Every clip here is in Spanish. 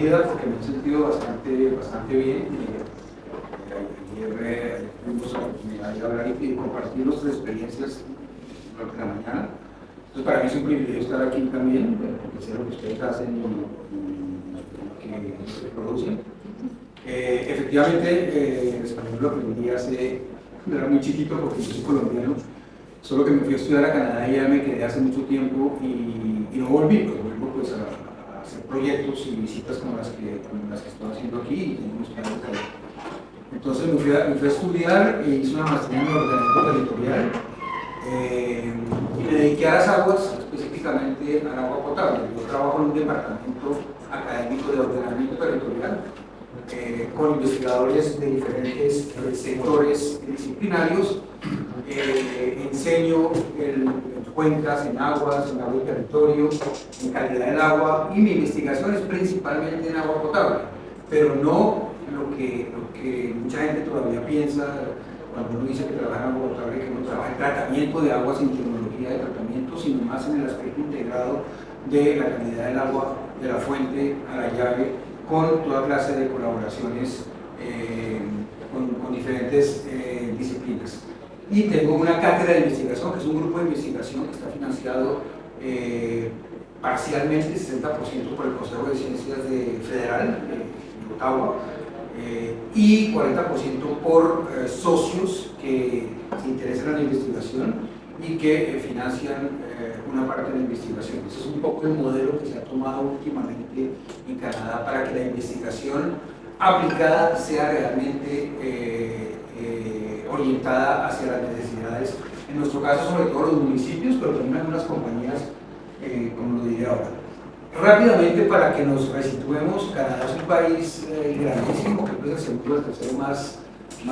acogida porque me he sentido bastante bien. Ayer tuvimos la oportunidad de hablar y compartir nuestras experiencias durante la mañana. Entonces, para mí es un privilegio estar aquí también, porque sé lo que ustedes hacen y que se producen. Efectivamente, el español lo aprendí era muy chiquito porque yo soy colombiano, solo que me fui a estudiar a Canadá y ya me quedé hace mucho tiempo y no volví, pues vuelvo pues a hacer proyectos y visitas como las que estoy haciendo aquí y tengo unos planes de ahí. Entonces me fui a estudiar e hice una maestría en ordenamiento territorial y me dediqué a las aguas, específicamente al agua potable. Yo trabajo en un departamento académico de ordenamiento territorial con investigadores de diferentes sectores disciplinarios. Enseño en cuencas, en agua y territorio, en calidad del agua, y mi investigación es principalmente en agua potable, pero no lo que mucha gente todavía piensa cuando uno dice que trabaja en agua potable, que uno trabaja en tratamiento de agua sin tecnología de tratamiento, sino más en el aspecto integrado de la calidad del agua, de la fuente a la llave, con toda clase de colaboraciones con diferentes disciplinas. Y tengo una cátedra de investigación, que es un grupo de investigación que está financiado parcialmente, 60% por el Consejo de Ciencias Federal de Ottawa, y 40% por socios que se interesan en la investigación y que financian una parte de la investigación. Ese es un poco el modelo que se ha tomado últimamente en Canadá para que la investigación aplicada sea realmente orientada hacia las necesidades, en nuestro caso sobre todo los municipios, pero también algunas compañías, como lo diré ahora. Rápidamente, para que nos resituemos, Canadá es un país grandísimo, creo que es el segundo o el tercero de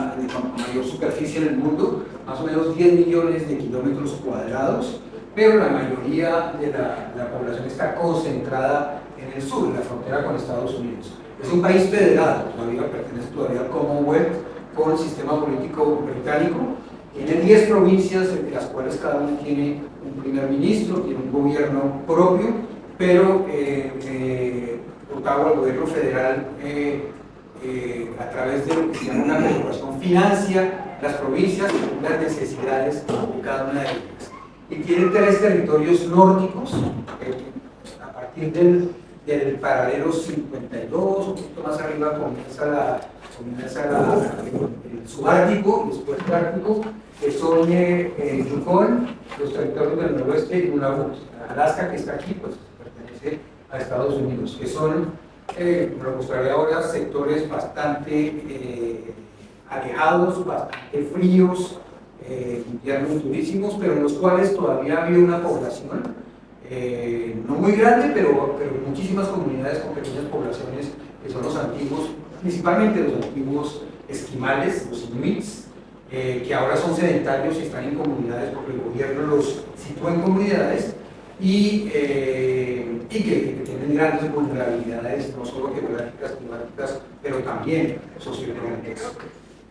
mayor superficie en el mundo, más o menos 10 millones de kilómetros cuadrados, pero la mayoría de la población está concentrada en el sur, en la frontera con Estados Unidos. Es un país federado, pertenece todavía al Commonwealth, con el sistema político británico. Tiene 10 provincias, de las cuales cada una tiene un primer ministro, tiene un gobierno propio, pero Ottawa, el gobierno federal, a través de lo que se llama una corporación, financia las provincias según las necesidades de cada una de ellas. Y tiene 3 territorios nórdicos, a partir del paralelo 52, un poquito más arriba comienza el subártico y después el ártico, que son Yukon, los territorios del noroeste y Nunavut. Alaska, que está aquí, pues pertenece a Estados Unidos, que son, como lo mostraré ahora, sectores bastante alejados, bastante fríos, inviernos durísimos, pero en los cuales todavía había una población no muy grande, pero muchísimas comunidades con pequeñas poblaciones, que son los antiguos, principalmente los antiguos esquimales, los inuits, que ahora son sedentarios y están en comunidades porque el gobierno los sitúa en comunidades y que tienen grandes vulnerabilidades, no solo geográficas, climáticas, pero también socioeconómicas.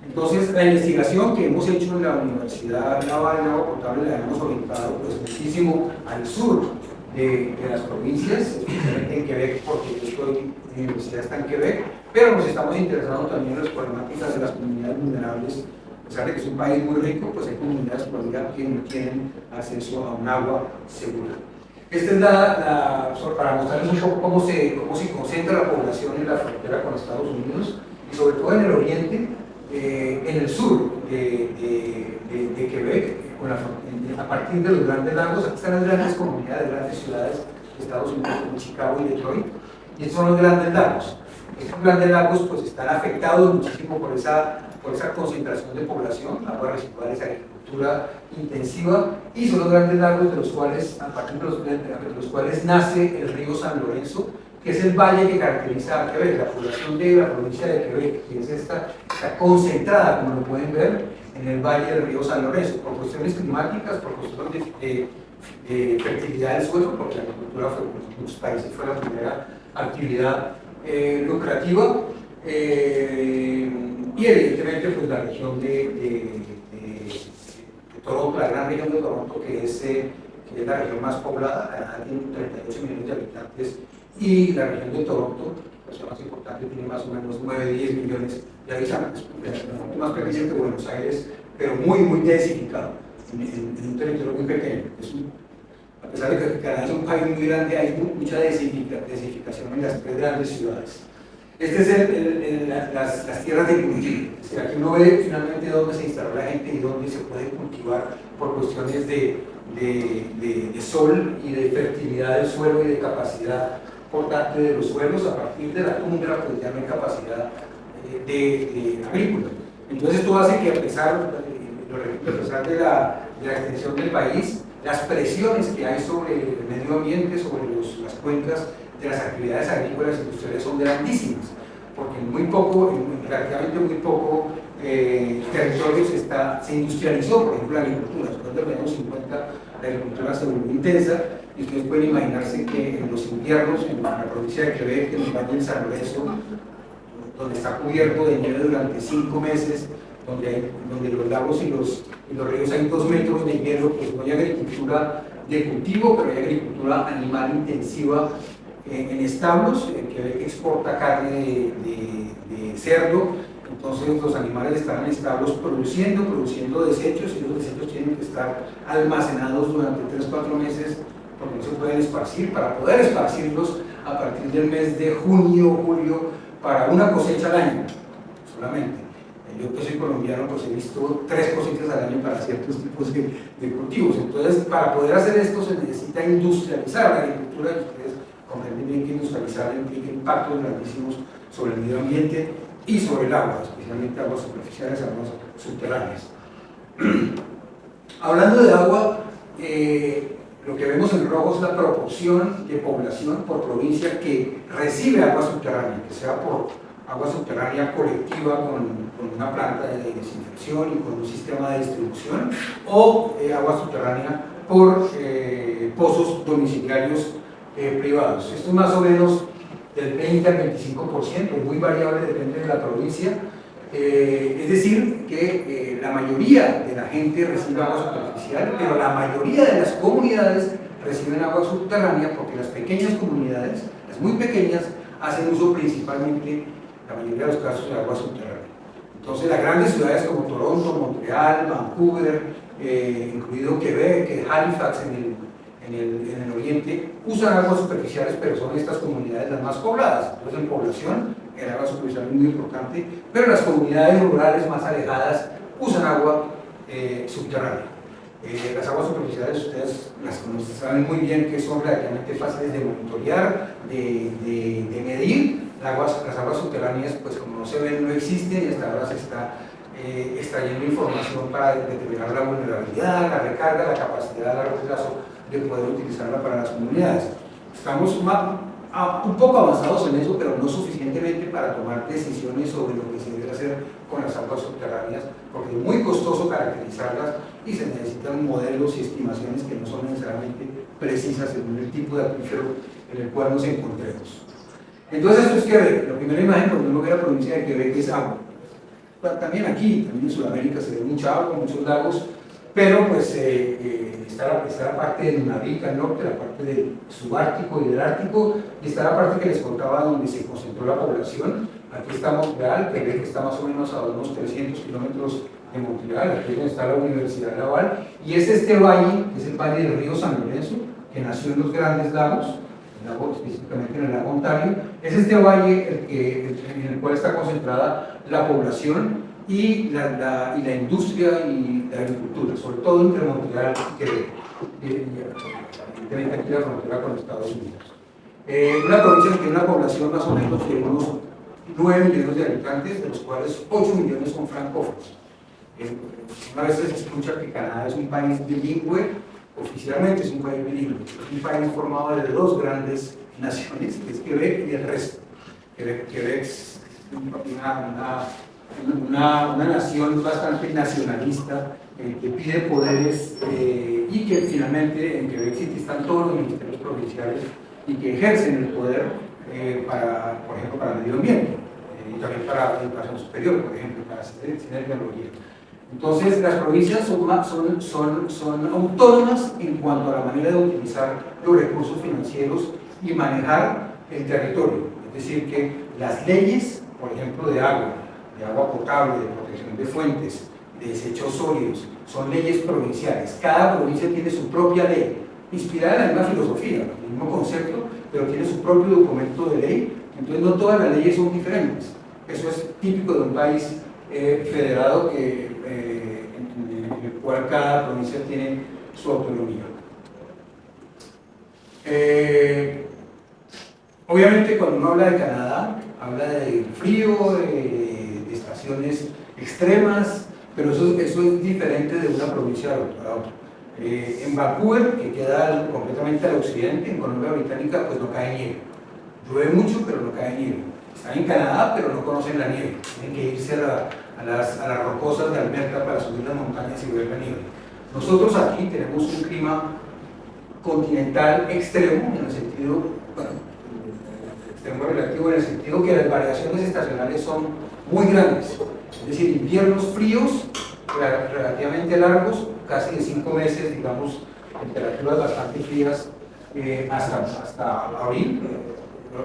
Entonces, la investigación que hemos hecho en la Universidad Naval de Agua Potable la hemos orientado pues, muchísimo al sur de las provincias, especialmente en Quebec, porque yo estoy, mi universidad está en Quebec, pero nos estamos interesando también en las problemáticas de las comunidades vulnerables. A pesar de que es un país muy rico, pues hay comunidades todavía que no tienen acceso a un agua segura. Esta es para mostrarles un poco cómo se concentra la población en la frontera con Estados Unidos y sobre todo en el oriente, en el sur de Quebec, a partir de los grandes lagos. Aquí están las grandes comunidades, grandes ciudades de Estados Unidos como Chicago y Detroit, y estos son los grandes lagos. Estos grandes lagos pues, están afectados muchísimo por esa concentración de población, aguas residuales, agricultura intensiva, y son los grandes lagos de los cuales, a partir de los cuales nace el río San Lorenzo, que es el valle que caracteriza a Quebec. La población de la provincia de Quebec, que es está concentrada, como lo pueden ver, en el valle del río San Lorenzo, por cuestiones climáticas, por cuestiones de fertilidad del suelo, porque la agricultura en muchos países fue la primera actividad lucrativa, y evidentemente pues, la región de Toronto, la gran región de Toronto, que es la región más poblada. Canadá tiene 38 millones de habitantes, y la región de Toronto, sea, más importante, tiene más o menos 9-10 millones de habitantes, más pequeño que Buenos Aires, pero muy densificado, en un territorio muy pequeño. A pesar de que Canadá es un país muy grande, hay mucha densificación en las 3 grandes ciudades. Este es las tierras de cultivo. O sea, aquí uno ve finalmente dónde se instaló la gente y dónde se puede cultivar por cuestiones de sol y de fertilidad del suelo y de capacidad portante de los suelos. A partir de la tundra, pues ya no hay capacidad de agrícola. Entonces esto hace que a pesar de la extensión del país, las presiones que hay sobre el medio ambiente, sobre las cuencas de las actividades agrícolas e industriales son grandísimas, porque en prácticamente muy poco territorio se industrializó, por ejemplo, la agricultura. Después de los años 50 la agricultura se volvió intensa y ustedes pueden imaginarse que en los inviernos, en la provincia de Quebec, en el Valle del San Lorenzo, donde está cubierto de nieve durante 5 meses, donde los lagos y los ríos hay 2 metros de hielo, pues no hay agricultura de cultivo, pero hay agricultura animal intensiva en establos. Quebec exporta carne de cerdo, entonces los animales están en establos produciendo desechos, y los desechos tienen que estar almacenados durante 3-4 meses porque no se pueden esparcir. Para poder esparcirlos a partir del mes de junio o julio para una cosecha al año solamente. Yo que soy colombiano, pues he visto 3 cosechas al año para ciertos tipos de cultivos. Entonces, para poder hacer esto se necesita industrializar la agricultura, y ustedes comprenden bien que industrializar implica impactos grandísimos sobre el medio ambiente y sobre el agua, especialmente aguas superficiales, aguas subterráneas. Hablando de agua, lo que vemos en rojo es la proporción de población por provincia que recibe agua subterránea, que sea por agua subterránea colectiva con una planta de desinfección y con un sistema de distribución, o agua subterránea por pozos domiciliarios privados. Esto es más o menos del 20 al 25%, muy variable, depende de la provincia. Es decir, que la mayoría de la gente recibe agua superficial, pero la mayoría de las comunidades reciben agua subterránea, porque las pequeñas comunidades, las muy pequeñas, hacen uso principalmente, la mayoría de los casos, de agua subterránea. Entonces las grandes ciudades como Toronto, Montreal, Vancouver, incluido Quebec, Halifax en el oriente, usan aguas superficiales, pero son estas comunidades las más pobladas. Entonces en población el agua superficial es muy importante, pero las comunidades rurales más alejadas usan agua subterránea. Las aguas superficiales ustedes las conocen, saben muy bien que son relativamente fáciles de monitorear, de medir. Las aguas subterráneas, pues como no se ven, no existen, y hasta ahora se está extrayendo información para determinar la vulnerabilidad, la recarga, la capacidad a largo plazo de poder utilizarla para las comunidades. Estamos un poco avanzados en eso, pero no suficientemente para tomar decisiones sobre lo que se debe hacer con las aguas subterráneas, porque es muy costoso caracterizarlas y se necesitan modelos y estimaciones que no son necesariamente precisas según el tipo de acuífero en el cual nos encontremos. Entonces esto es Quebec. La primera imagen, cuando uno ve la provincia de Quebec, es agua. También aquí, también en Sudamérica se ve mucha agua, muchos lagos, pero pues está la parte de Nunavik al norte, la parte del subártico y del ártico, y está la parte que les contaba donde se concentró la población. Aquí está Montreal, Quebec está más o menos a unos 300 kilómetros de Montreal, aquí es donde está la Universidad Laval, y es este valle, que es el valle del río San Lorenzo, que nació en los Grandes Lagos, específicamente en el lago Ontario. Es este valle en el cual está concentrada la población y la industria y la agricultura, sobre todo entre Montreal y Quebec, evidentemente aquí la frontera con Estados Unidos. Una provincia que tiene una población más o menos de unos 9 millones de habitantes, de los cuales 8 millones son francófonos. Una vez se escucha que Canadá es un país bilingüe, oficialmente es un país bilingüe, es un país formado de 2 grandes naciones, que es Quebec y el resto. Quebec es una nación bastante nacionalista, que pide poderes y que finalmente en Quebec City están todos los ministerios provinciales y que ejercen el poder por ejemplo, para el medio ambiente y también para educación superior, por ejemplo, para sinergiología. Entonces, las provincias son autónomas en cuanto a la manera de utilizar los recursos financieros y manejar el territorio. Es decir, que Las leyes, por ejemplo, de agua potable, de protección de fuentes, de desechos sólidos, son leyes provinciales. Cada provincia tiene su propia ley, inspirada en la misma filosofía, el mismo concepto, pero tiene su propio documento de ley. Entonces no todas las leyes son diferentes. Eso es típico de un país federado en el cual cada provincia tiene su autonomía. Obviamente cuando uno habla de Canadá, habla de frío, de estaciones extremas, pero eso es diferente de una provincia a otra. En Vancouver, que queda completamente al occidente, en Columbia Británica, pues no cae nieve. Llueve mucho, pero no cae nieve. Están en Canadá, pero no conocen la nieve. Tienen que irse a las rocosas de Alberta para subir las montañas y ver la nieve. Nosotros aquí tenemos un clima continental extremo, en el sentido, bueno, extremo relativo, en el sentido que las variaciones estacionales son muy grandes. Es decir, inviernos fríos, relativamente largos, casi de 5 meses, digamos, temperaturas bastante frías, hasta abril.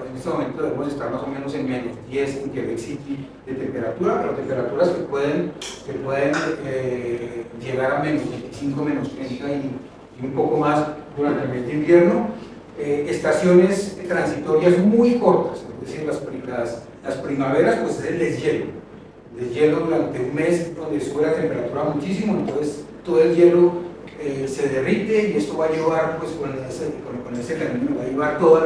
En este momento debemos estar más o menos en menos 10 en Quebec City de temperatura, pero temperaturas que pueden llegar a menos 25, menos 30 y un poco más durante el mes de invierno. Estaciones transitorias muy cortas, es decir, las primaveras, pues es el deshielo durante un mes donde sube la temperatura muchísimo, entonces todo el hielo se derrite y esto va a llevar, pues con ese fenómeno, va a llevar todos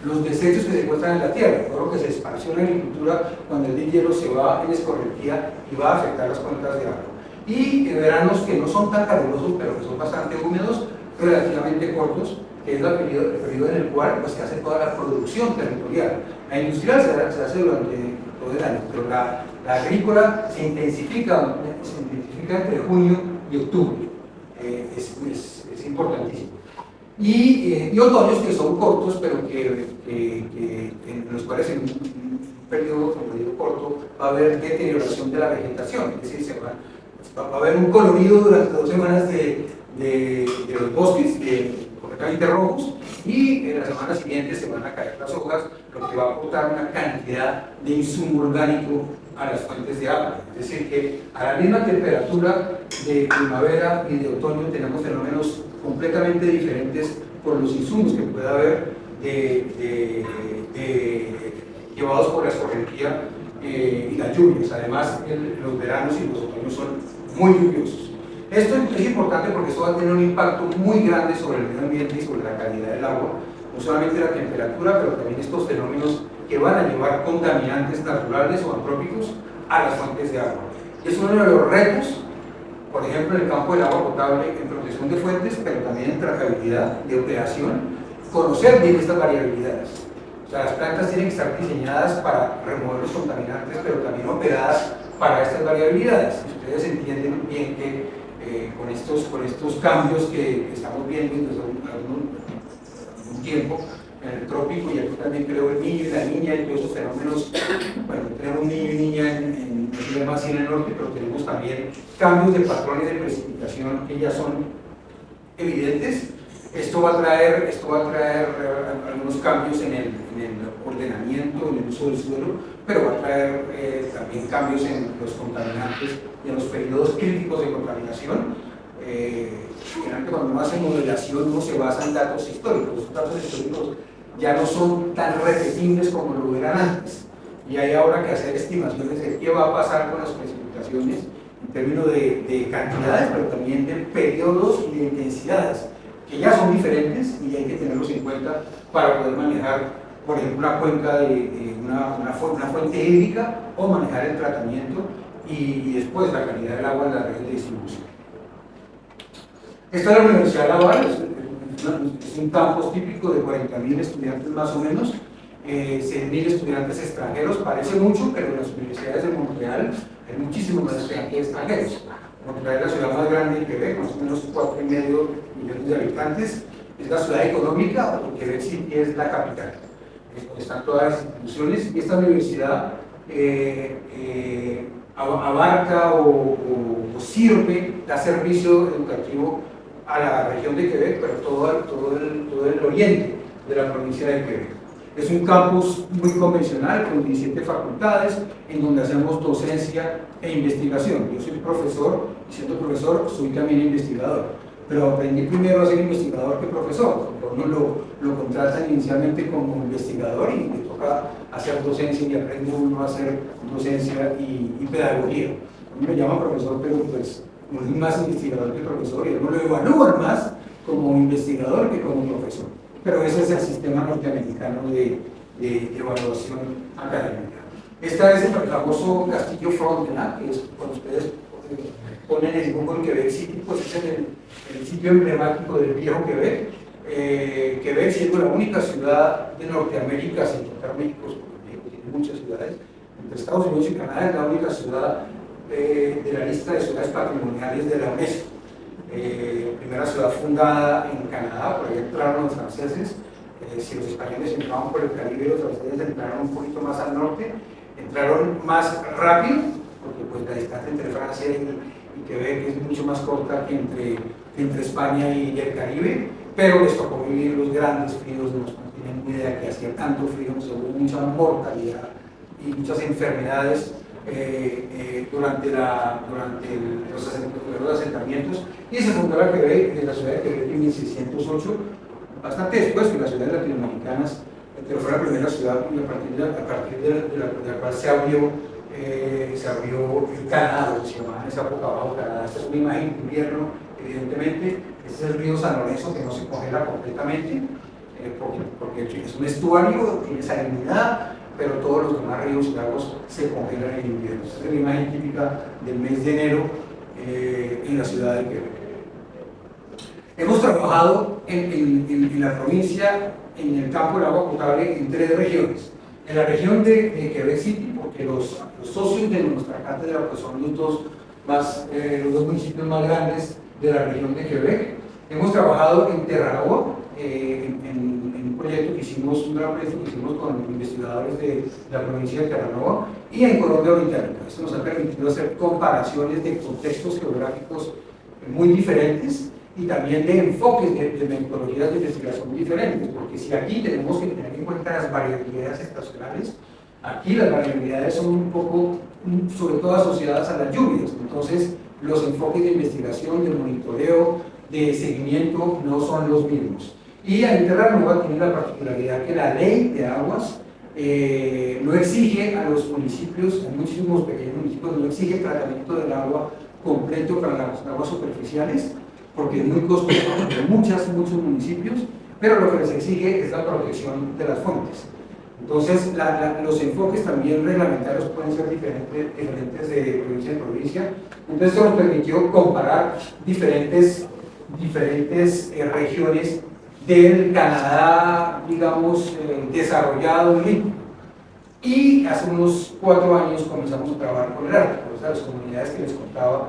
los desechos que se encuentran en la tierra, todo lo que se esparció en la agricultura cuando el hielo se va en escorrentía y va a afectar las cuencas de agua. Y veranos que no son tan calurosos, pero que son bastante húmedos, relativamente cortos, que es el periodo en el cual pues, se hace toda la producción territorial. La industrial se hace durante todo el año, pero la agrícola se intensifica entre junio y octubre. Es importantísimo. Y otoños que son cortos, pero en los cuales en un periodo corto va a haber deterioración de la vegetación, es decir, va a haber un colorido durante 2 semanas de los bosques, completamente rojos, y en las semanas siguientes se van a caer las hojas, lo que va a aportar una cantidad de insumo orgánico a las fuentes de agua. Es decir, que a la misma temperatura de primavera y de otoño tenemos fenómenos completamente diferentes por los insumos que puede haber llevados por la escorrentía y las lluvias. Además, los veranos y los otoños son muy lluviosos. Esto es importante porque esto va a tener un impacto muy grande sobre el medio ambiente y sobre la calidad del agua, no solamente la temperatura, pero también estos fenómenos que van a llevar contaminantes naturales o antrópicos a las fuentes de agua. Y es uno de los retos, por ejemplo, en el campo del agua potable, en protección de fuentes, pero también en trazabilidad de operación, conocer bien estas variabilidades. O sea, las plantas tienen que estar diseñadas para remover los contaminantes, pero también operadas para estas variabilidades. Ustedes entienden bien que con estos cambios que estamos viendo desde un tiempo en el trópico, y aquí también creo el niño y la niña y todos esos fenómenos. Bueno, tenemos niño y niña en el clima así en el norte, pero tenemos también cambios de patrones de precipitación que ya son evidentes. Esto va a traer algunos cambios en el ordenamiento, en el uso del suelo, pero va a traer también cambios en los contaminantes y en los periodos críticos de contaminación. Generalmente cuando uno hace modelación uno se basa en datos históricos. Los datos históricos ya no son tan repetibles como lo eran antes, y hay ahora que hacer estimaciones de qué va a pasar con las precipitaciones en términos de cantidades, pero también de periodos y de intensidades, que ya son diferentes y hay que tenerlos en cuenta para poder manejar, por ejemplo, una cuenca de una fuente hídrica, o manejar el tratamiento y después la calidad del agua en la red de distribución. Esta es la Universidad Laval, es un campus típico de 40.000 estudiantes más o menos, 6.000 estudiantes extranjeros. Parece mucho, pero en las universidades de Montreal hay muchísimos más estudiantes extranjeros. Montreal es la ciudad más grande de Quebec, más o menos 4,5 millones de habitantes. Es la ciudad económica, porque Quebec City es la capital, donde están todas las instituciones, y esta universidad abarca o sirve, da servicio educativo a la región de Quebec, pero todo el oriente de la provincia de Quebec. Es un campus muy convencional con 17 facultades en donde hacemos docencia e investigación. Yo soy profesor y siendo profesor soy también investigador, pero aprendí primero a ser investigador que profesor. Uno lo contratan inicialmente como investigador y le toca hacer docencia y aprende uno a hacer docencia y pedagogía. A mí me llaman profesor, pero pues no soy más investigador que profesor y no lo evalúan más como investigador que como profesor. Pero ese es el sistema norteamericano de evaluación académica. Esta es el famoso Castillo Frontenac, que es cuando ustedes ponen en Google Quebec City, pues es el sitio emblemático del viejo Quebec. Quebec siendo la única ciudad de Norteamérica, sin contar México, porque México tiene muchas ciudades, entre Estados Unidos y Canadá es la única ciudad de la lista de ciudades patrimoniales de la UNESCO. Primera ciudad fundada en Canadá, por ahí entraron los franceses. Si los españoles entraban por el Caribe, los franceses entraron un poquito más al norte, entraron más rápido, porque pues la distancia entre Francia y Quebec es mucho más corta que entre España y el Caribe, pero les tocó vivir los grandes fríos de los que no tienen ni idea que hacía tanto frío, se hubo mucha mortalidad y muchas enfermedades durante los asentamientos, y se fundó la ciudad de Quebec en 1608, bastante después que las ciudades latinoamericanas, pero fue la primera ciudad a partir de la cual se abrió el Canadá, lo que se llamaba en esa época Bajo Canadá. Esta es una imagen de invierno, evidentemente. Este es el río San Lorenzo, que no se congela completamente, porque es un estuario, tiene salinidad, pero todos los demás ríos y lagos se congelan en invierno. Esta es la imagen típica del mes de enero en la ciudad de Quebec. Hemos trabajado en la provincia, en el campo del agua potable, en 3 regiones. En la región de Quebec City, porque los socios de nuestra cátedra pues son los dos municipios más grandes de la región de Quebec. Hemos trabajado en Terranova, en un proyecto que hicimos, un gran proyecto que hicimos con investigadores de la provincia de Terranova, y en Colombia Británica. Esto nos ha permitido hacer comparaciones de contextos geográficos muy diferentes y también de enfoques de metodologías de investigación muy diferentes, porque si aquí tenemos que tener en cuenta las variabilidades estacionales, aquí las variabilidades son un poco, sobre todo asociadas a las lluvias. Entonces, los enfoques de investigación, de monitoreo, de seguimiento no son los mismos. Y ahí Terranova tiene la particularidad que la ley de aguas no exige a los municipios, en muchísimos pequeños municipios, no exige el tratamiento del agua completo para las aguas superficiales, porque es muy costoso en muchos municipios, pero lo que les exige es la protección de las fuentes. Entonces, los enfoques también reglamentarios pueden ser diferentes de provincia en provincia. Entonces, esto nos permitió comparar diferentes regiones del Canadá, digamos, desarrollado y limpio. Y hace unos 4 años comenzamos a trabajar con el Ártico. O sea, las comunidades que les contaba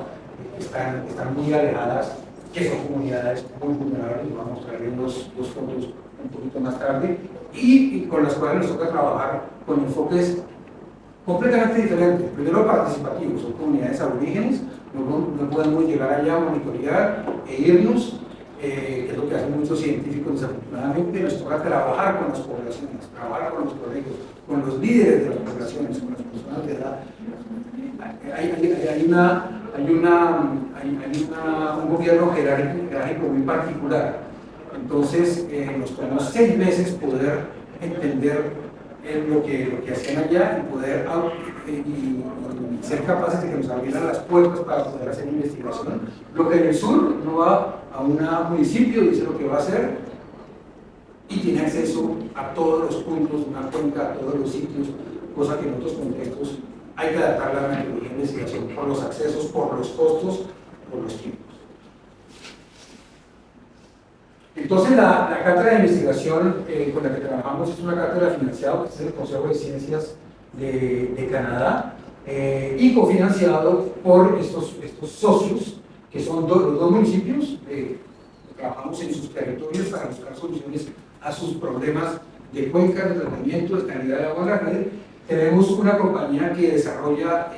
están muy alejadas, que son comunidades muy vulnerables, y vamos a mostrarles dos fotos un poquito más tarde, y con las cuales nos toca trabajar con enfoques completamente diferentes. Primero, participativos, son comunidades aborígenes, no podemos llegar allá a monitorear e irnos, que es lo que hacen muchos científicos. Desafortunadamente nos toca trabajar con las poblaciones, trabajar con los colegios, con los líderes de las poblaciones, con las personas de edad. Hay un gobierno jerárquico muy particular. Entonces nos tomó 6 meses poder entender lo que hacían allá y poder y ser capaces de que nos abrieran las puertas para poder hacer investigación. Lo que en el sur no va a un municipio, dice lo que va a hacer y tiene acceso a todos los puntos, una cuenca, a todos los sitios, cosa que en otros contextos hay que adaptar la metodología de investigación por los accesos, por los costos, por los tiempos. Entonces, la cátedra de investigación con la que trabajamos es una cátedra financiada, este es el Consejo de Ciencias de Canadá, y cofinanciado por estos socios, que son los 2 municipios. Trabajamos en sus territorios para buscar soluciones a sus problemas de cuencas, de tratamiento, de calidad de agua en la red. Tenemos una compañía que desarrolla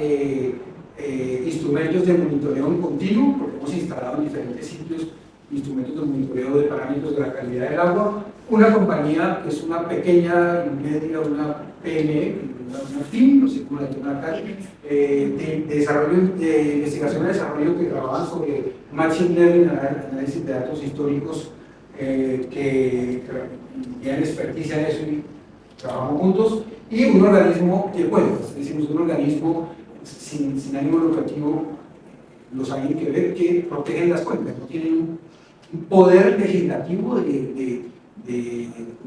instrumentos de monitoreo en continuo, porque hemos instalado en diferentes sitios instrumentos de monitoreo de parámetros de la calidad del agua, una compañía que es una pequeña y media, una PME, una FIM, no sé cómo la tengo acá, de desarrollo, de investigación y desarrollo que trabajan sobre Machine Learning, análisis de datos históricos, que tienen experticia en eso y trabajamos juntos, y un organismo de cuentas, decimos un organismo sin ánimo lucrativo, los hay que ver, que protegen las cuentas, no tienen un poder legislativo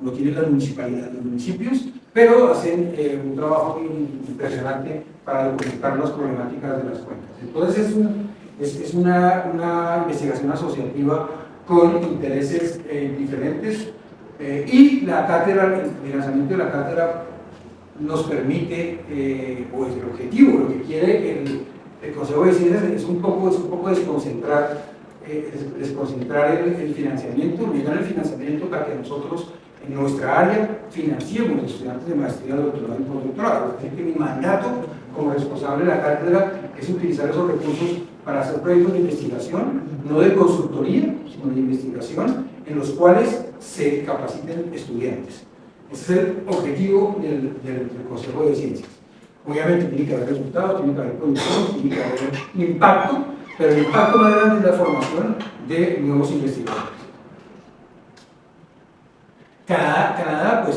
lo tienen las municipalidades, los municipios, pero hacen un trabajo impresionante para documentar las problemáticas de las cuencas. Entonces es una investigación asociativa con intereses diferentes, y la cátedra, el lanzamiento de la cátedra nos permite, o es el objetivo, lo que quiere el Consejo de Ciencias es un poco desconcentrar el financiamiento, ligar el financiamiento para que nosotros en nuestra área financiemos estudiantes de maestría, doctorado y postdoctorado. Es decir, que mi mandato como responsable de la cátedra es utilizar esos recursos para hacer proyectos de investigación, no de consultoría, sino de investigación, en los cuales se capaciten estudiantes. Ese es el objetivo del Consejo de Ciencias. Obviamente tiene que haber resultados, tiene que haber producción, tiene que haber impacto, pero el impacto más grande es la formación de nuevos investigadores. Canadá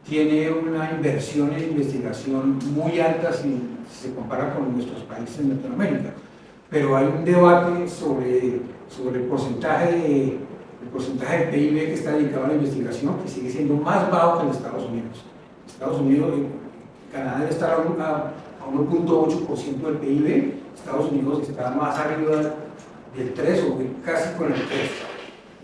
tiene una inversión en investigación muy alta si se compara con nuestros países en Latinoamérica, pero hay un debate sobre el porcentaje de PIB que está dedicado a la investigación, que sigue siendo más bajo que en Estados Unidos. Estados Unidos, Canadá debe estar a 1.8% del PIB, Estados Unidos está más arriba del 3 o casi con el 3.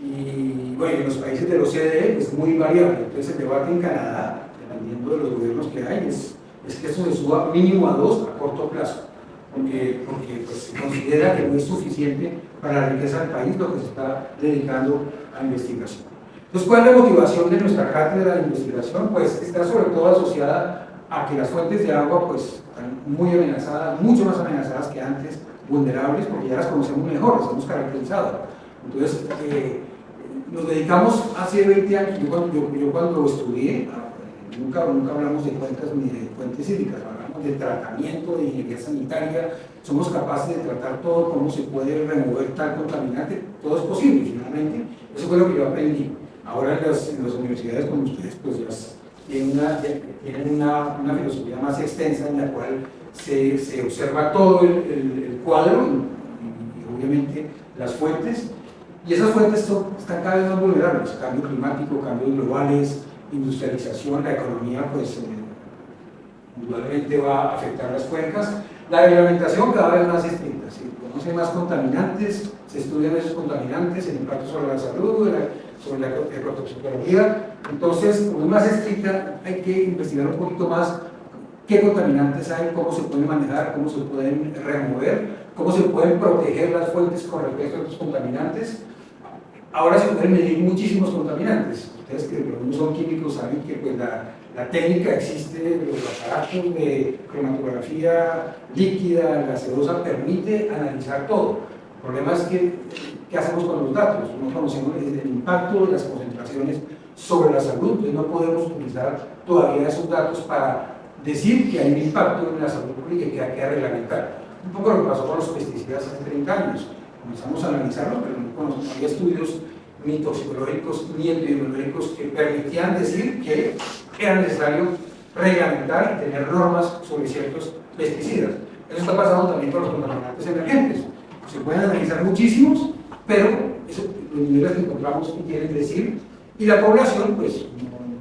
Y bueno, en los países de la OCDE es muy variable, entonces el debate en Canadá, dependiendo de los gobiernos que hay, es que esto se suba mínimo a 2 a corto plazo, porque pues, se considera que no es suficiente para la riqueza del país lo que se está dedicando a investigación. Entonces, ¿cuál es la motivación de nuestra cátedra de investigación? Pues está sobre todo asociada a que las fuentes de agua pues, están muy amenazadas, mucho más amenazadas que antes, vulnerables, porque ya las conocemos mejor, las hemos caracterizado. Entonces, nos dedicamos hace 20 años, yo cuando estudié, nunca hablamos de cuencas ni de fuentes hídricas, hablamos de tratamiento, de ingeniería sanitaria, somos capaces de tratar todo, cómo se puede remover tal contaminante, todo es posible finalmente, eso fue lo que yo aprendí. Ahora en las universidades como ustedes pues ya tienen una filosofía más extensa en la cual se observa todo el cuadro y obviamente las fuentes, y esas fuentes están cada vez más vulnerables, cambio climático, cambios globales, industrialización, la economía pues indudablemente va a afectar las cuencas, la reglamentación cada vez más estricta, se conocen más contaminantes, se estudian esos contaminantes, el impacto sobre la salud, sobre la ecotoxicología, entonces como es más estricta hay que investigar un poquito más qué contaminantes hay, cómo se pueden manejar, cómo se pueden remover, cómo se pueden proteger las fuentes con respecto a estos contaminantes. Ahora se pueden medir muchísimos contaminantes. Ustedes que no son químicos saben que pues, la técnica existe, los aparatos de cromatografía líquida, gaseosa, permite analizar todo. El problema es que, ¿qué hacemos con los datos? No conocemos el impacto de las concentraciones sobre la salud, entonces no podemos utilizar todavía esos datos para decir que hay un impacto en la salud pública y que hay que reglamentar. Un poco lo que pasó con los pesticidas hace 30 años. Comenzamos a analizarlos, pero no había estudios ni toxicológicos ni epidemiológicos que permitían decir que era necesario reglamentar y tener normas sobre ciertos pesticidas. Eso está pasando también con los contaminantes emergentes. Se pueden analizar muchísimos, pero los niveles que encontramos que quieren decir, y la población, pues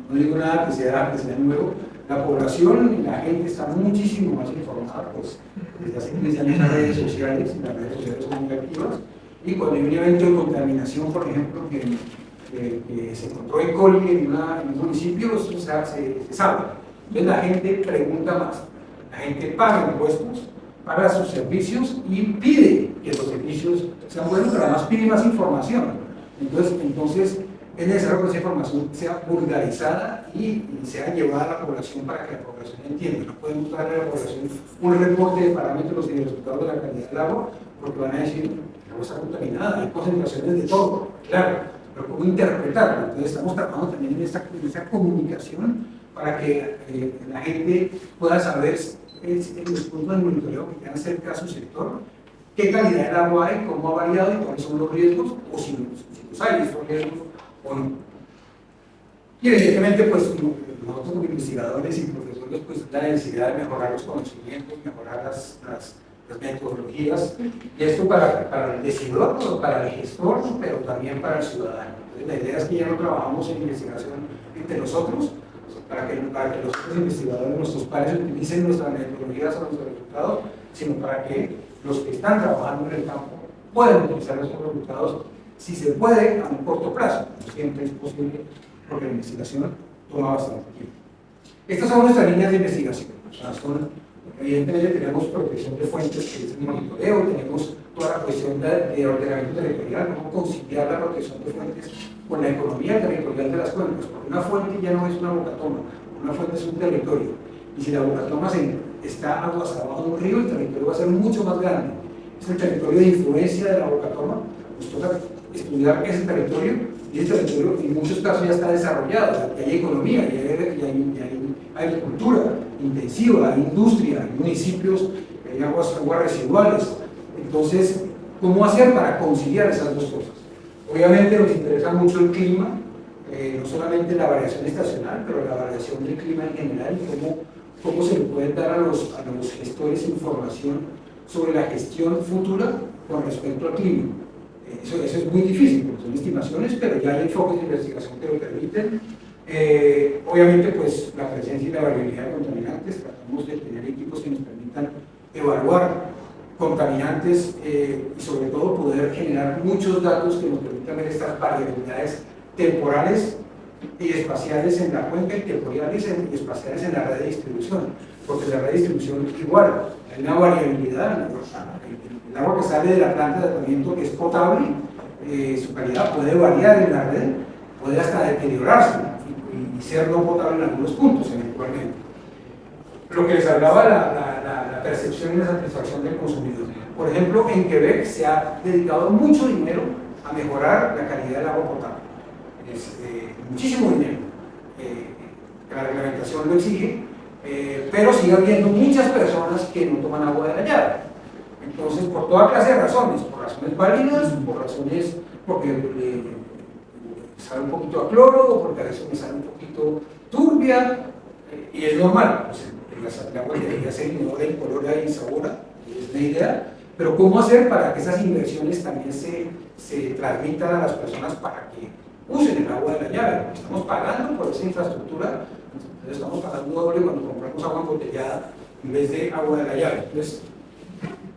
no digo nada que sea nuevo, la población y la gente está muchísimo más informada, pues desde hace 15 años en las redes sociales, y las redes sociales son muy activas, y cuando hay un evento de contaminación, por ejemplo, que se encontró E. coli en un municipio, eso se sabe. Entonces la gente pregunta más, la gente paga impuestos, paga sus servicios y pide que los servicios sean buenos, pero además pide más información. Entonces es necesario que esa información sea vulgarizada y sea llevada a la población para que la población entienda. No podemos darle a la población un reporte de parámetros y de resultados de la calidad del agua, porque van a decir que el agua está contaminada, hay concentraciones de todo. Claro, pero cómo interpretarlo. Entonces estamos trabajando también en esta comunicación para que la gente pueda saber en los puntos de monitoreo que quieran cerca a su sector, qué calidad del agua hay, cómo ha variado y cuáles son los riesgos, o si los hay, esos riesgos o no. Y evidentemente, pues nosotros como investigadores y profesores, pues la necesidad de mejorar los conocimientos, mejorar las metodologías, y esto para el decidor, para el gestor, pero también para el ciudadano. Entonces, la idea es que ya no trabajamos en investigación entre nosotros, para que los otros investigadores, nuestros pares, utilicen nuestras metodologías o nuestros resultados, sino para que los que están trabajando en el campo puedan utilizar esos resultados, si se puede, a un corto plazo. No siempre es posible, porque la investigación toma bastante tiempo. Estas son nuestras líneas de investigación. O sea, evidentemente tenemos protección de fuentes, que es el monitoreo, tenemos toda la cuestión de ordenamiento territorial, cómo conciliar la protección de fuentes con la economía territorial de las cuencas, porque una fuente ya no es una bocatoma, una fuente es un territorio, y si la bocatoma está aguas abajo de un río, el territorio va a ser mucho más grande. Es el territorio de influencia de la bocatoma, nos toca estudiar ese territorio, y ese territorio en muchos casos ya está desarrollado, y hay economía, y hay agricultura intensiva, hay industria, hay municipios, hay aguas residuales. Entonces, ¿cómo hacer para conciliar esas dos cosas? Obviamente nos interesa mucho el clima, no solamente la variación estacional, pero la variación del clima en general, y cómo se le puede dar a los gestores información sobre la gestión futura con respecto al clima. Eso es muy difícil, porque son estimaciones, pero ya hay enfoques de investigación que lo permiten. Obviamente, pues la presencia y la variabilidad de contaminantes, tratamos de tener equipos que nos permitan evaluar contaminantes y sobre todo poder generar muchos datos que nos permitan ver estas variabilidades temporales y espaciales en la cuenca y temporales y espaciales en la red de distribución, porque la red de distribución igual, hay una variabilidad, el agua que sale de la planta de tratamiento es potable, su calidad puede variar en la red, puede hasta deteriorarse y ser no potable en algunos puntos eventualmente. Lo que les hablaba, la percepción y la satisfacción del consumidor. Por ejemplo, en Quebec se ha dedicado mucho dinero a mejorar la calidad del agua potable. Muchísimo dinero. La reglamentación lo exige, pero sigue habiendo muchas personas que no toman agua de la llave. Entonces, por toda clase de razones, por razones válidas, por razones porque sale un poquito a cloro, o porque a veces me sale un poquito turbia, y es normal. Pues, el agua debería ser inodora, incolora y insabora, es la idea, pero ¿cómo hacer para que esas inversiones también se transmitan a las personas para que usen el agua de la llave? Estamos pagando por esa infraestructura, entonces estamos pagando doble cuando compramos agua embotellada en vez de agua de la llave. Entonces,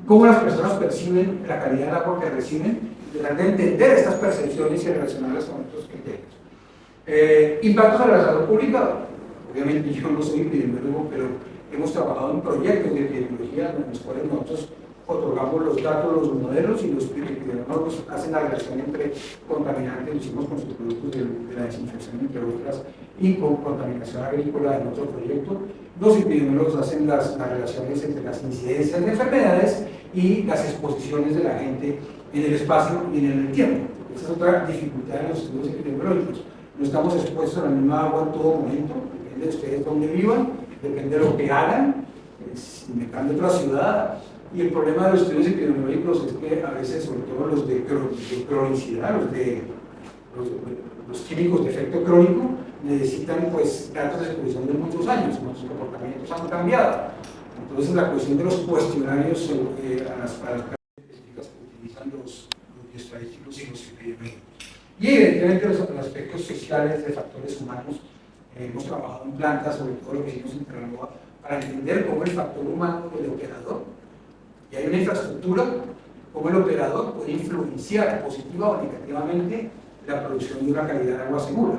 ¿cómo las personas perciben la calidad del agua que reciben? Tratar de entender estas percepciones y relacionarlas con otros criterios. Impactos a la salud pública. Obviamente yo no soy epidemiólogo, pero hemos trabajado en proyectos de epidemiología en los cuales nosotros otorgamos los datos, los modelos, y los epidemiólogos hacen la relación entre contaminantes, lo hicimos con sus productos de la desinfección, entre otras, y con contaminación agrícola en otro proyecto. Los epidemiólogos hacen las relaciones entre las incidencias de enfermedades y las exposiciones de la gente en el espacio y en el tiempo. Esta es otra dificultad en los estudios epidemiológicos. No estamos expuestos a la misma agua en todo momento, depende de ustedes dónde vivan, depende de lo que hagan, si me cambio a otra ciudad. Y el problema de los estudios epidemiológicos es que a veces, sobre todo los de cronicidad, los químicos de efecto crónico, necesitan pues datos de exposición de muchos años, nuestros comportamientos han cambiado. Entonces la cuestión de los cuestionarios a las características que utilizan los estadísticos y los epidemiólogos. Y evidentemente los aspectos sociales de factores humanos. Hemos trabajado en plantas, sobre todo lo que hicimos en Terranova, para entender cómo el factor humano, el operador, y hay una infraestructura, cómo el operador puede influenciar positiva o negativamente la producción de una calidad de agua segura,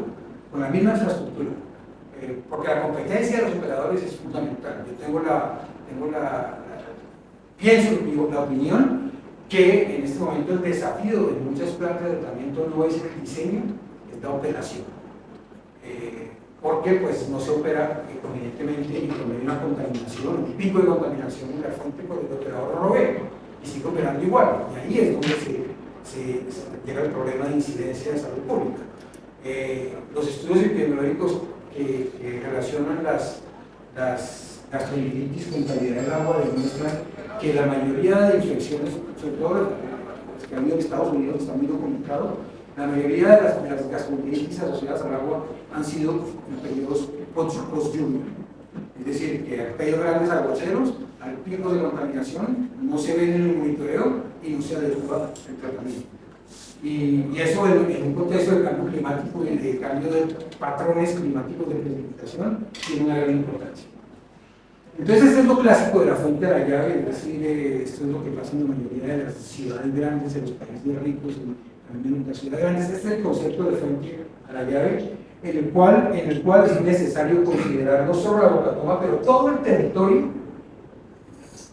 con la misma infraestructura. Porque la competencia de los operadores es fundamental. Yo pienso la opinión que en este momento el desafío de muchas plantas de tratamiento no es el diseño, es la operación. Porque pues no se opera convenientemente y cuando hay una contaminación, un pico de contaminación en la fuente, pues el operador no lo ve y sigue operando igual. Y ahí es donde se llega el problema de incidencia de salud pública. Los estudios epidemiológicos que relacionan las gastroenteritis con calidad del agua demuestran que la mayoría de infecciones, sobre todo las que han habido en Estados Unidos, están muy documentados, la mayoría de las gastroenteritis asociadas al agua han sido en periodos post-lluvia. Es decir, que ha caído grandes aguaceros, al pico de contaminación, no se ven en el monitoreo y no se adecua el tratamiento. Y eso en un contexto de cambio climático y de cambio de patrones climáticos de precipitación tiene una gran importancia. Entonces, este es lo clásico de la fuente de la llave, es decir, esto es lo que pasa en la mayoría de las ciudades grandes, en los países ricos, también en las ciudades grandes. Este es el concepto de fuente a la llave, en el cual es necesario considerar no solo la Bocatoma, pero todo el territorio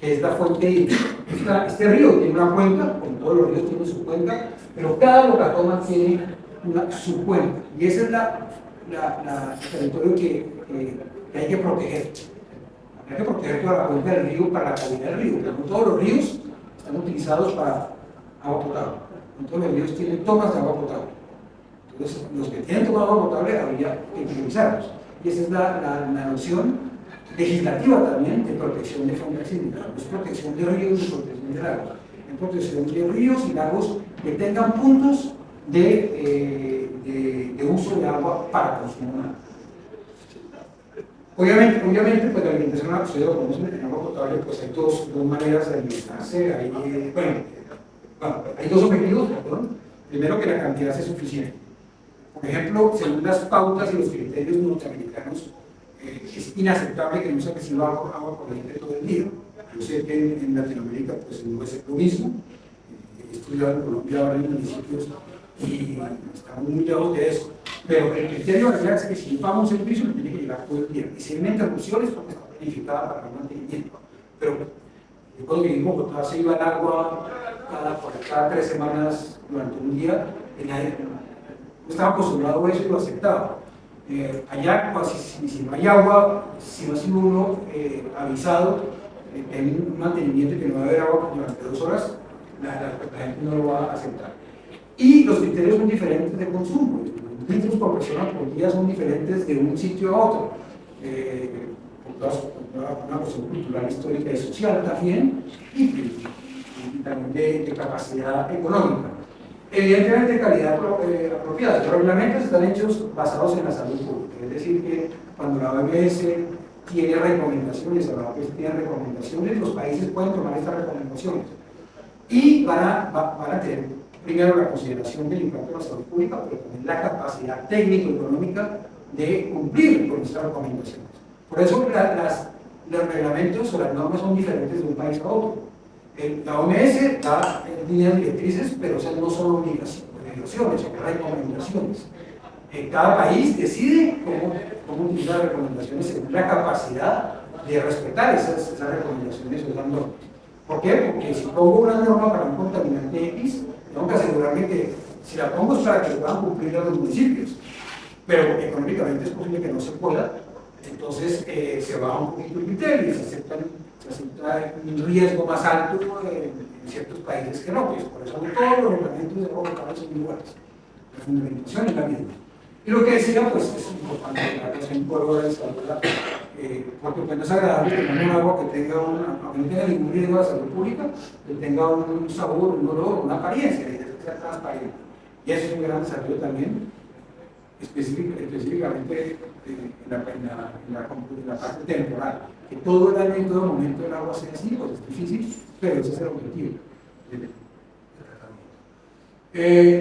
que es la fuente hídrica. Este río tiene una cuenca, como todos los ríos tienen su cuenca, pero cada Bocatoma tiene su cuenca, y ese es el territorio que hay que proteger. Hay que proteger toda la cuenca del río para la calidad del río, porque no todos los ríos están utilizados para agua potable, no todos los ríos tienen tomas de agua potable. Entonces, los que tienen tomas de agua potable habría que utilizarlos, y esa es la noción legislativa también de protección de fuentes hídricas. Es protección de ríos y protección de lagos. En protección de ríos y lagos que tengan puntos de uso de agua para consumo humano. Obviamente, pues la alimentación a ustedes lo conocen, en agua potable, pues hay dos maneras de alimentarse. Hay dos objetivos, perdón. Primero, que la cantidad sea suficiente. Por ejemplo, según las pautas y los criterios norteamericanos, es inaceptable que no se reciba agua corriente todo el día. Yo sé que en Latinoamérica pues no es lo mismo. He estudiado en Colombia ahora en municipios y estamos muy lejos de eso. Pero el criterio de es que si vamos a un servicio, tiene que llegar todo el día. Y si hay una interrupción es porque está planificada para el mantenimiento. Pero yo cuando viví en Bogotá se iba el agua cada 3 semanas durante un día, y nadie no estaba acostumbrado a eso y lo aceptaba. Allá, pues, si no hay agua, si no ha sido uno avisado en un mantenimiento y que no va a haber agua durante 2 horas, la gente no lo va a aceptar. Y los criterios son diferentes de consumo. Los litros por persona por día son diferentes de un sitio a otro. Por una cuestión cultural, histórica y social también, y también de capacidad económica. Evidentemente, calidad apropiada. Los reglamentos están hechos basados en la salud pública, es decir, que cuando la OMS tiene recomendaciones, la OMS tiene recomendaciones, los países pueden tomar estas recomendaciones y van a tener primero la consideración del impacto de la salud pública, pero también la capacidad técnico-económica de cumplir con estas recomendaciones. Por eso los reglamentos o las normas son diferentes de un país a otro. La OMS da líneas directrices, pero esas no son obligaciones, son recomendaciones. Cada país decide cómo utilizar las recomendaciones según la capacidad de respetar esas recomendaciones o esas normas. ¿Por qué? Porque si pongo una norma para un contaminante X, tengo que asegurarme que si la pongo es para que lo puedan cumplir los municipios, pero económicamente es posible que no se pueda, entonces se baja un poquito el criterio y se acepta un riesgo más alto en ciertos países que no, pues por eso todos los reglamentos de agua potable son iguales, la fundamentación es la misma. Y lo que decía, pues es importante la relación por de salud, porque pues, no es agradable tener un agua que tenga aunque no tenga ningún riesgo de la salud pública, que tenga un sabor, un olor, una apariencia, y debe ser transparente. Y eso es un gran desafío también, específicamente en la parte temporal. Que todo el año y todo momento el agua sea así, pues es difícil, pero ese es el objetivo.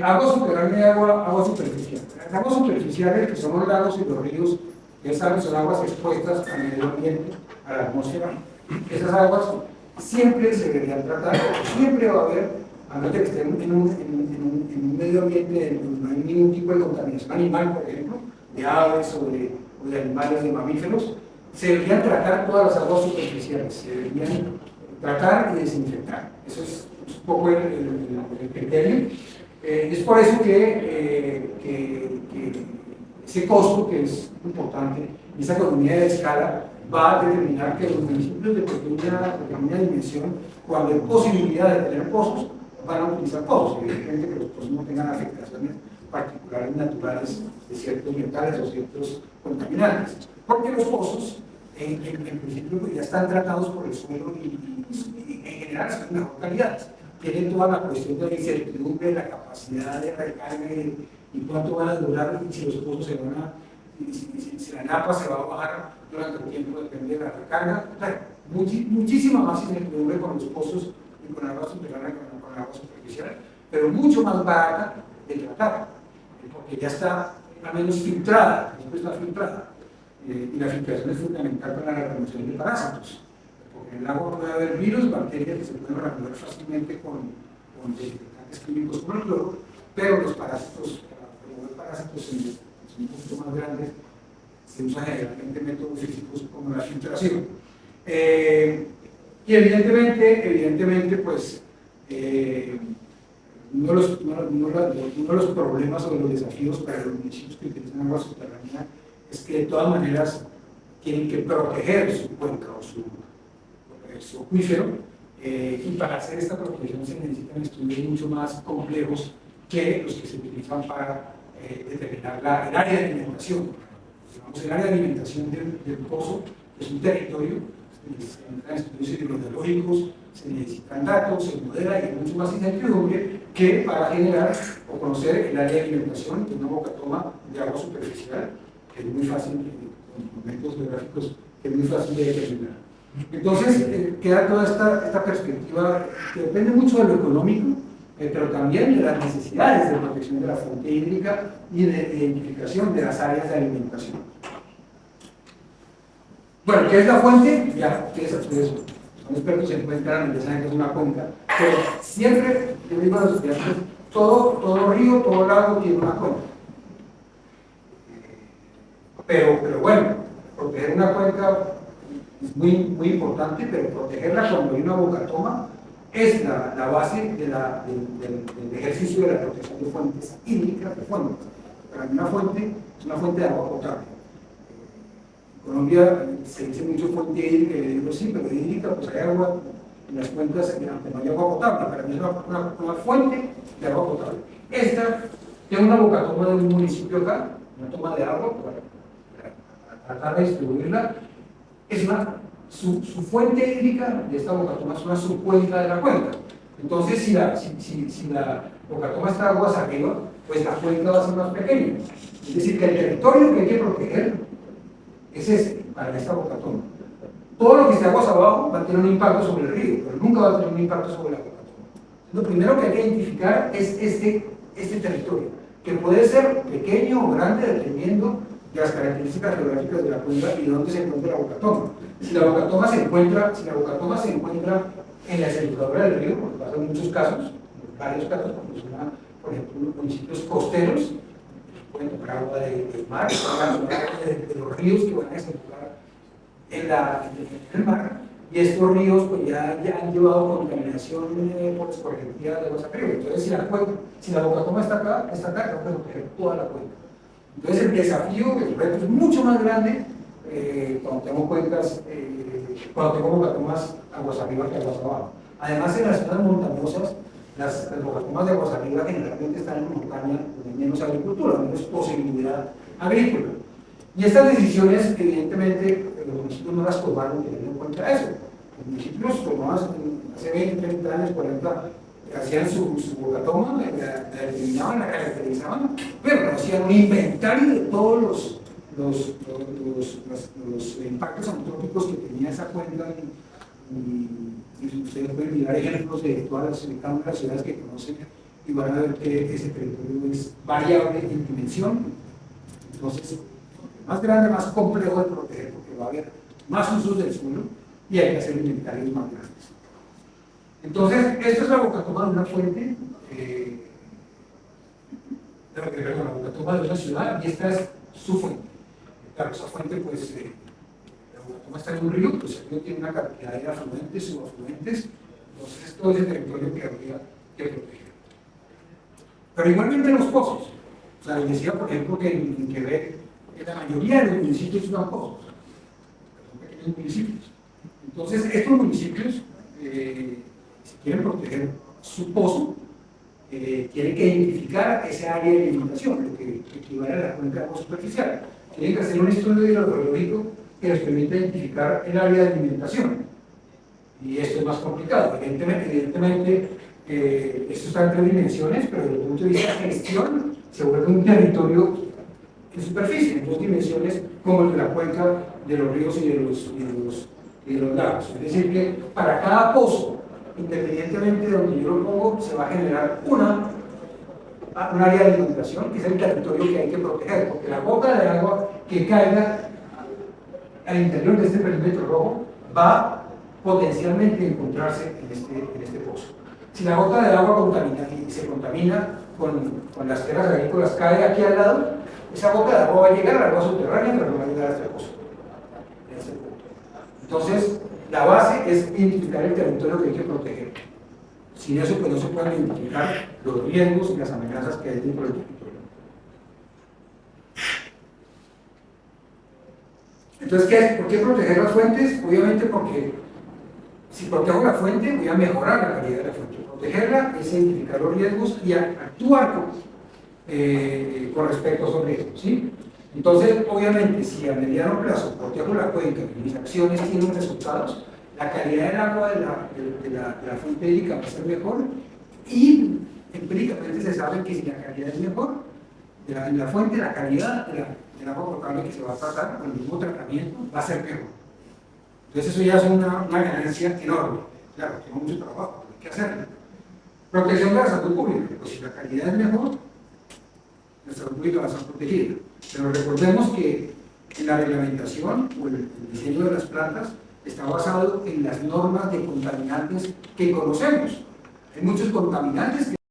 Agua subterránea y agua superficial. Las aguas superficiales, que son los lagos y los ríos, que saben, son aguas expuestas al medio ambiente, a la atmósfera. Esas aguas siempre se deberían tratar, siempre va a haber, a menos de que estén en un medio ambiente donde no hay ningún tipo de contaminación animal, por ejemplo, de aves o de animales, de mamíferos, se deberían tratar todas las aguas superficiales, se deberían tratar y desinfectar. Eso es un poco el criterio. Es por eso que ese costo, que es importante, esa economía de escala, va a determinar que los municipios de pequeña dimensión, cuando hay posibilidad de tener pozos, van a utilizar pozos, evidentemente que los pozos no tengan afectaciones particulares naturales de ciertos metales o ciertos contaminantes, porque los pozos en principio pues, ya están tratados por el suelo y en general son de mejor calidad. Tienen toda la cuestión de la incertidumbre, la capacidad de recarga y cuánto van a durar, y si los pozos se van a, si la napa se va a bajar durante el tiempo, depende de la recarga. Claro, muchísima más incertidumbre con los pozos y con el agua subterránea, con el agua superficial, pero mucho más barata de tratar, porque ya está al menos filtrada, siempre está filtrada. Y la filtración es fundamental para la remoción de parásitos, porque en el agua puede haber virus, bacterias que se pueden remover fácilmente con desinfectantes químicos como el cloro, pero los parásitos, para remover parásitos son un poquito más grandes, se usan generalmente métodos físicos como la filtración. Y evidentemente pues, uno de los problemas o de los desafíos para los municipios que utilizan agua subterránea es que de todas maneras tienen que proteger su cuenca o su acuífero, y para hacer esta protección se necesitan estudios mucho más complejos que los que se utilizan para determinar el área de alimentación. Digamos, el área de alimentación del pozo es un territorio, se necesitan estudios hidrogeológicos, se necesitan datos, se modela y hay mucho más incertidumbre que para generar o conocer el área de alimentación de una boca toma de agua superficial, que es muy fácil, con métodos geográficos, que es muy fácil de determinar. Entonces, queda toda esta perspectiva que depende mucho de lo económico, pero también de las necesidades de protección de la fuente hídrica y de identificación de las áreas de alimentación. Bueno, ¿qué es la fuente? Ya, ustedes son expertos en cuenca, ya saben que es una cuenca, pero siempre, yo digo a los estudiantes, todo río, todo lago tiene una cuenca. Pero bueno, proteger una cuenca es muy importante, pero protegerla cuando hay una boca toma es la base del ejercicio de la protección de fuentes hídricas de fuentes. Para mí una fuente es una fuente de agua potable. En Colombia se dice mucho fuente hídrica, y yo digo sí, pero hídrica pues hay agua en las cuencas, aunque no hay agua potable. Para mí es una fuente de agua potable. Esta tiene una boca toma de un municipio acá, una toma de agua para tratar de distribuirla. Su fuente hídrica de esta bocatoma es una subcuenca de la cuenca. Entonces, si la bocatoma está aguas arriba, pues la cuenca va a ser más pequeña. Es decir, que el territorio que hay que proteger es este, para esta bocatoma. Todo lo que esté aguas abajo va a tener un impacto sobre el río, pero nunca va a tener un impacto sobre la bocatoma. Lo primero que hay que identificar es este territorio, que puede ser pequeño o grande dependiendo de las características geográficas de la cuenca y dónde se encuentra la bocatoma. Si la bocatoma se encuentra en la desembocadura del río, porque pasa en muchos casos, en varios casos, cuando son, por ejemplo, los municipios costeros, pueden tomar agua del mar, de los ríos que van a desembocar en el mar, y estos ríos pues, ya han llevado contaminación por escorrentía de aguas arriba. Entonces, si la bocatoma está acá, tengo que proteger toda la cuenca. Entonces el desafío, el reto es mucho más grande cuando tengo cuencas, cuando tengo bocatomas aguas arriba que aguas abajo. Además, en las zonas montañosas, las bocatomas de aguas arriba generalmente están en montaña, donde hay menos agricultura, menos posibilidad agrícola. Y estas decisiones, evidentemente, los municipios no las tomaron teniendo en cuenta eso. Los municipios tomaban hace 20, 30 años, 40, hacían su bocatoma, la determinaban, la caracterizaban, pero no hacían un inventario de todos los impactos antrópicos que tenía esa cuenca, y ustedes pueden mirar ejemplos de todas cada una de las ciudades que conocen y van a ver que ese territorio es variable en dimensión. Entonces, más grande, más complejo de proteger, porque va a haber más usos del suelo y hay que hacer inventarios más grandes. Entonces, esta es la bocatoma de una fuente, la bocatoma de una ciudad, y esta es su fuente. Claro, esa fuente, pues, la bocatoma está en un río, pues el río tiene una cantidad de afluentes, subafluentes, entonces todo ese territorio que habría que proteger. Pero igualmente los pozos. O sea, les decía, por ejemplo, que en Quebec, la mayoría de los municipios son pozos, son pequeños municipios. Entonces, estos municipios, si quieren proteger su pozo, tiene que identificar esa área de alimentación, lo que equivale a la cuenca de agua superficial. Tienen que hacer un estudio hidrológico que les permita identificar el área de alimentación. Y esto es más complicado. Evidentemente esto está en 3 dimensiones, pero desde el punto de vista de gestión se vuelve un territorio en superficie, en 2 dimensiones, como el de la cuenca de los ríos y de los lagos. Es decir, que para cada pozo, independientemente de donde yo lo pongo, se va a generar un área de alimentación, que es el territorio que hay que proteger, porque la gota de agua que caiga al interior de este perímetro rojo va potencialmente a encontrarse en este pozo. Si la gota de agua se contamina con las tierras agrícolas, cae aquí al lado, esa gota de agua va a llegar al agua subterránea, pero no va a llegar a este pozo. Entonces, la base es identificar el territorio que hay que proteger. Sin eso, pues no se pueden identificar los riesgos y las amenazas que hay dentro del territorio. Entonces, ¿por qué proteger las fuentes? Obviamente porque si protejo la fuente, voy a mejorar la calidad de la fuente. Protegerla es identificar los riesgos y actuar con respecto a esos riesgos, ¿sí? Entonces, obviamente, si a mediano plazo protejo la cuenca y mis acciones tienen resultados, la calidad del agua de la fuente hídrica va a ser mejor y empíricamente se sabe que si la calidad es mejor, en la fuente, la calidad del agua potable que se va a tratar con el mismo tratamiento va a ser mejor. Entonces eso ya es una ganancia enorme. Claro, tengo mucho trabajo, pero hay que hacerlo. Protección de la salud pública, pues si la calidad es mejor, la salud pública va a estar protegida. Pero recordemos que la reglamentación o el diseño de las plantas está basado en las normas de contaminantes que conocemos. Hay muchos contaminantes que